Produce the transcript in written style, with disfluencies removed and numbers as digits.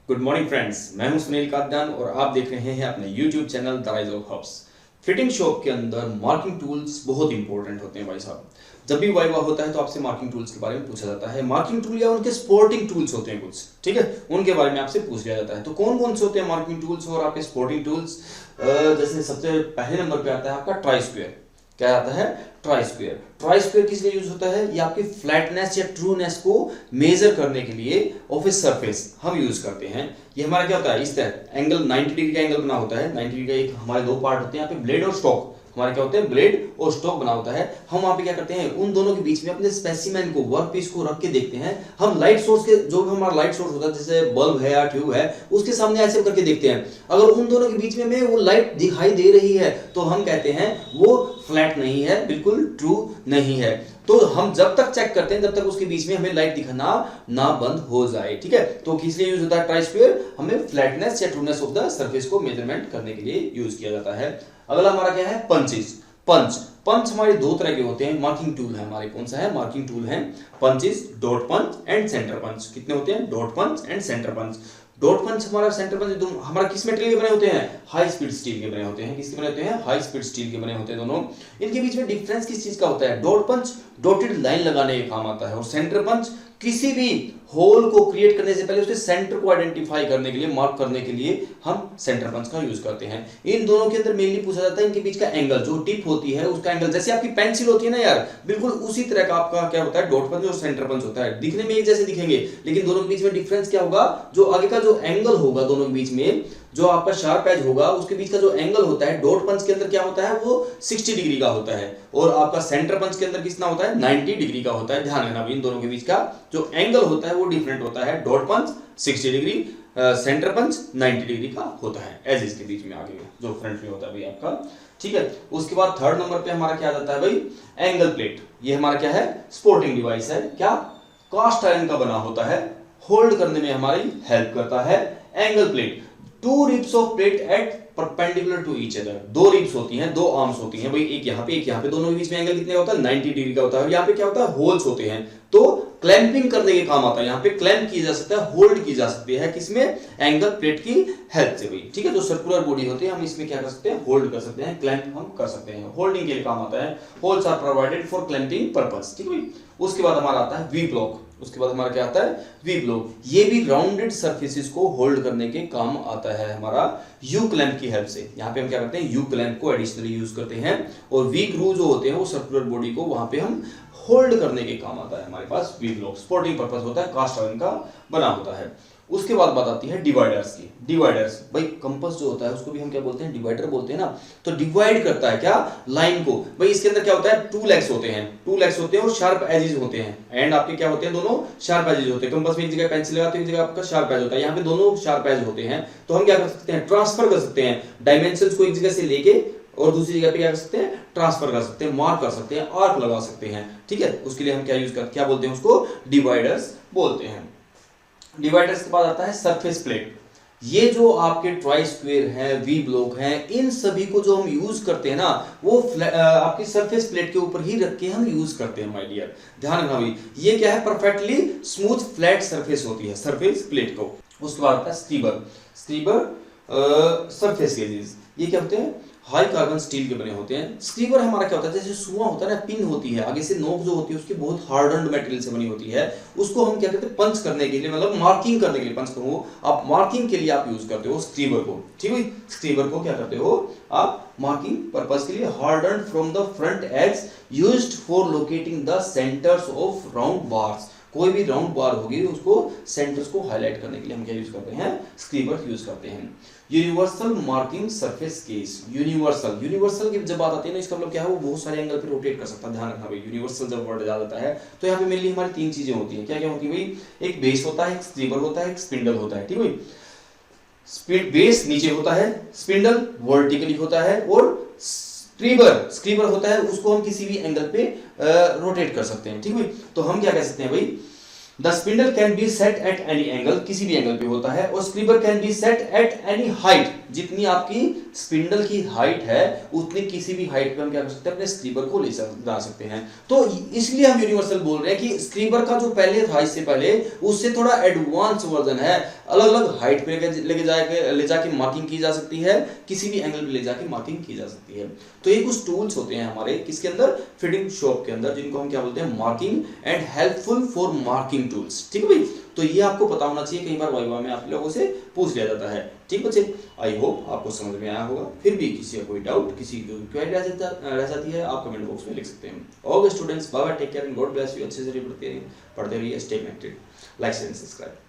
Good morning friends, मैं हूं सुनील कादयान और आप देख रहे हैं अपने YouTube channel the rise of hubs. Fitting shop के अंदर मार्किंग टूल्स बहुत इंपॉर्टेंट होते हैं भाई साहब। जब भी वाइवा होता है तो आपसे मार्किंग टूल्स के बारे में पूछा जाता है। मार्किंग टूल या उनके स्पोर्टिंग टूल्स होते हैं कुछ, ठीक है, उनके बारे में आपसे पूछ लिया जाता है। तो कौन कौन से होते हैं मार्किंग टूल्स और आपके स्पोर्टिंग टूल्स? जैसे सबसे पहले नंबर पे आता है आपका ट्राई स्क्वायर। क्या आता है? Try square. ट्राई स्क्वायर किस लिए यूज होता है? ये आपकी फ्लैटनेस या ट्रूनेस को मेजर करने के लिए ऑफ ए सरफेस हम यूज करते हैं। ये हमारा क्या होता है? इस तरह एंगल 90 डिग्री का एंगल बना होता है। 90 डिग्री का एक हमारे दो पार्ट होते हैं यहाँ पे, ब्लेड और स्टॉक। हमारे क्या होते हैं? ब्लेड और स्टॉक बना होता है। हम वहां पे क्या करते हैं? उन दोनों के बीच में अपने स्पेसिमेन को, वर्क पीस को रख के देखते हैं। हम लाइट सोर्स के, जो भी हमारा लाइट सोर्स होता है जैसे बल्ब है या ट्यूब है, उसके सामने ऐसे करके देखते हैं। अगर उन दोनों के बीच में वो लाइट दिखाई दे रही है तो हम कहते हैं वो फ्लैट नहीं है, बिल्कुल ट्रू नहीं है। तो हम जब तक चेक करते हैं जब तक उसके बीच में हमें लाइट दिखना ना बंद हो जाए, ठीक है। तो किस लिए यूज होता है ट्राई स्क्वायर? हमें फ्लैटनेस या ट्रूनेस ऑफ द सरफेस को मेजरमेंट करने के लिए यूज किया जाता है। अगला हमारा क्या है? पंचेस। पंच। पंच हमारे दो तरह के होते हैं। मार्किंग टूल है हमारे, कौन सा है? मार्किंग टूल है punches, dot punch and centre punch. कितने होते हैं? Dot punch and centre punch. Dot punch हमारा, सेंटर पंच दोनों हमारा किस मेटेरियल के बने होते हैं? हाई स्पीड स्टील के बने होते हैं। किसके बने होते हैं? हाई स्पीड स्टील के बने होते हैं दोनों। इनके बीच में डिफरेंस किस चीज का होता है? डॉट पंच डॉटेड लाइन लगाने के काम आता है और सेंटर पंच किसी भी होल को क्रिएट करने से पहले उसके सेंटर को आइडेंटिफाई करने के लिए, मार्क करने के लिए हम सेंटर पंच का यूज करते हैं। इन दोनों के अंदर मेनली पूछा जाता है इनके बीच का एंगल, जो टिप होती है उसका एंगल। जैसे आपकी पेंसिल होती है ना यार, बिल्कुल उसी तरह का आपका क्या होता है? डॉट पंच और सेंटर पंच होता है। दिखने में एक जैसे दिखेंगे लेकिन दोनों के बीच में डिफरेंस क्या होगा? जो आगे का जो एंगल होगा दोनों के बीच में, जो आपका शार्प एज होगा उसके बीच का जो एंगल होता है डॉट पंच के अंदर क्या होता है? वो 60 डिग्री का होता है और आपका सेंटर पंच के अंदर कितना होता है? 90 डिग्री का होता है। ध्यान रखना, इन दोनों के बीच का जो एंगल होता है वो डिफरेंट होता है। डॉट पंच 60 डिग्री, सेंटर पंच 90 डिग्री का होता है। एज इसके बीच में आगे जो फ्रंट में होता है भाई आपका, ठीक है। उसके बाद थर्ड नंबर पे हमारा क्या आ जाता है भाई? Angle plate. ये हमारा क्या है? स्पोर्टिंग डिवाइस है। क्या? कास्ट आयरन का बना होता है, होल्ड करने में हमारी हेल्प करता है। Angle plate, two ribs of plate at perpendicular to each other. दो रिब्स होती हैं, दो आर्म्स होती हैं भाई, एक यहाँ पे एक यहाँ पे, दोनों के बीच में एंगल कितने होता है? 90 डिग्री का होता है। और यहाँ पे क्या होता है? होल्स होते हैं, तो क्लैंपिंग करने के काम आता है। यहाँ पे क्लैंप की जा सकता है, होल्ड की जा सकती है। किसमें? एंगल प्लेट की हेल्प से भाई, ठीक है। जो सर्कुलर बॉडी होती है हम इसमें क्या कर सकते हैं? होल्ड कर सकते हैं, क्लैंप हम कर सकते हैं, होल्डिंग के लिए काम आता है। Holes are provided for clamping purpose, ठीक है भाई। उसके बाद हमारा आता है वी ब्लॉक। उसके बाद हमारा क्या आता है? V block. ये भी राउंडेड सरफेसेस को होल्ड करने के काम आता है हमारा यू क्लैंप की हेल्प से। यहाँ पे हम क्या करते हैं? यू क्लैंप को एडिशनली यूज करते हैं और वी ग्रू जो होते हैं वो सर्कुलर बॉडी को वहां पे हम होल्ड करने के काम आता है हमारे पास वी ब्लॉक। स्पोर्टिंग पर्पस होता है, कास्ट आयरन का बना होता है। उसके बाद बात आती है डिवाइडर्स की। डिवाइडर्स भाई, कंपास जो होता है उसको भी हम क्या बोलते हैं? डिवाइडर बोलते हैं ना। तो डिवाइड करता है क्या? लाइन को भाई। इसके अंदर क्या होता है? टू लेग्स होते हैं, टू लेग्स होते हैं और शार्प एजेस होते हैं। एंड आपके क्या होते हैं? दोनों शार्प एजेस होते हैं। कंपास में एक जगह पेंसिल लगाते हैं, एक जगह आपका शार्प एज होता है। यहाँ पे दोनों शार्प एज होते हैं। तो हम क्या कर सकते हैं? ट्रांसफर कर सकते हैं डायमेंशंस को, एक जगह से लेके और दूसरी जगह पे क्या कर सकते हैं? ट्रांसफर कर सकते हैं, मार्क कर सकते हैं, आर्क लगा सकते हैं, ठीक है। उसके लिए हम क्या यूज करते, क्या बोलते हैं उसको? डिवाइडर्स बोलते हैं। डिवाइडर्स के बाद आता है सरफेस प्लेट। ये जो आपके ट्राई स्क्वायर है, वी ब्लॉक है, इन सभी को जो हम यूज करते हैं ना, वो आपकी सरफेस प्लेट के ऊपर ही रख के हम यूज करते हैं माय डियर। ध्यान रखना भाई, ये क्या है? परफेक्टली स्मूथ फ्लैट सरफेस होती है सरफेस प्लेट को। उसके बाद आता है स्क्रीबर। स्क्रीबर सरफेस एजेस, ये क्या होते हैं? हाई कार्बन स्टील के बने होते हैं। स्क्रीबर हमारा क्या होता है? जैसे सुआ होता है ना, पिन होती है, आगे से नोक जो होती है उसकी बहुत हार्डन्ड मटेरियल से बनी होती है। उसको हम क्या कहते हैं? पंच करने के लिए, मतलब मार्किंग करने के लिए, पंच करूँ आप मार्किंग के लिए आप यूज करते हो स्क्रीबर को, ठीक है। स्क्रीबर को क्या करते हो आप? मार्किंग पर्पस के लिए। Hardened from the front edge, used for locating the centres of round bars. कोई भी राउंड बार होगी उसको सेंटर्स को हाईलाइट करने के लिए हम क्या यूज करते हैं? स्क्रीबर यूज करते हैं। Universal marking surface case. Universal, universal की जब बात आती है ना, इसका मतलब क्या है? वो बहुत सारे एंगल पे रोटेट कर सकता है। ध्यान रखना भाई, यूनिवर्सल जब वर्ड आ जाता है तो यहाँ पे मेनली हमारी तीन चीजें होती हैं। क्या क्या होती है भाई? एक बेस होता है, एक स्क्रीबर होता है, एक स्पिंडल होता है, ठीक है भाई। बेस नीचे होता है, स्पिंडल वर्टिकली होता है और स्क्रीबर होता है, उसको हम किसी भी एंगल पे रोटेट कर सकते हैं, ठीक है। तो हम क्या कह सकते हैं भाई? The spindle can be set at any angle, किसी भी एंगल पे होता है, और scriber can be set at any height, जितनी आपकी स्पिंडल की हाइट है उतनी किसी भी हाइट पे हम क्या कर सकते हैं, अपने स्क्रीबर को ले जा सकते हैं। तो इसलिए हम यूनिवर्सल बोल रहे हैं कि स्क्रीबर का जो पहले था इससे पहले उससे थोड़ा एडवांस वर्जन है, अलग अलग हाइट पे ले जाके मार्किंग की जा सकती है, किसी भी एंगल पे ले जाके मार्किंग की जा सकती है। तो ये कुछ टूल्स होते हैं हमारे किसके अंदर, फिटिंग शॉप के अंदर, जिनको हम क्या बोलते हैं, marking and helpful for marking tools. ठीक है भाई, तो ये आपको पता होना चाहिए, कई बार वाइवा में आप लोगों से पूछ लिया जाता है। ठीक बच्चे, आई होप आपको समझ में आया होगा। फिर भी किसी का कोई डाउट, किसी की क्वेरी रह जाती है, आप कमेंट बॉक्स में लिख सकते हैं। Okay students, bye bye, take care and God bless you. अच्छे से पढ़ते रहिए, stay connected, like and subscribe.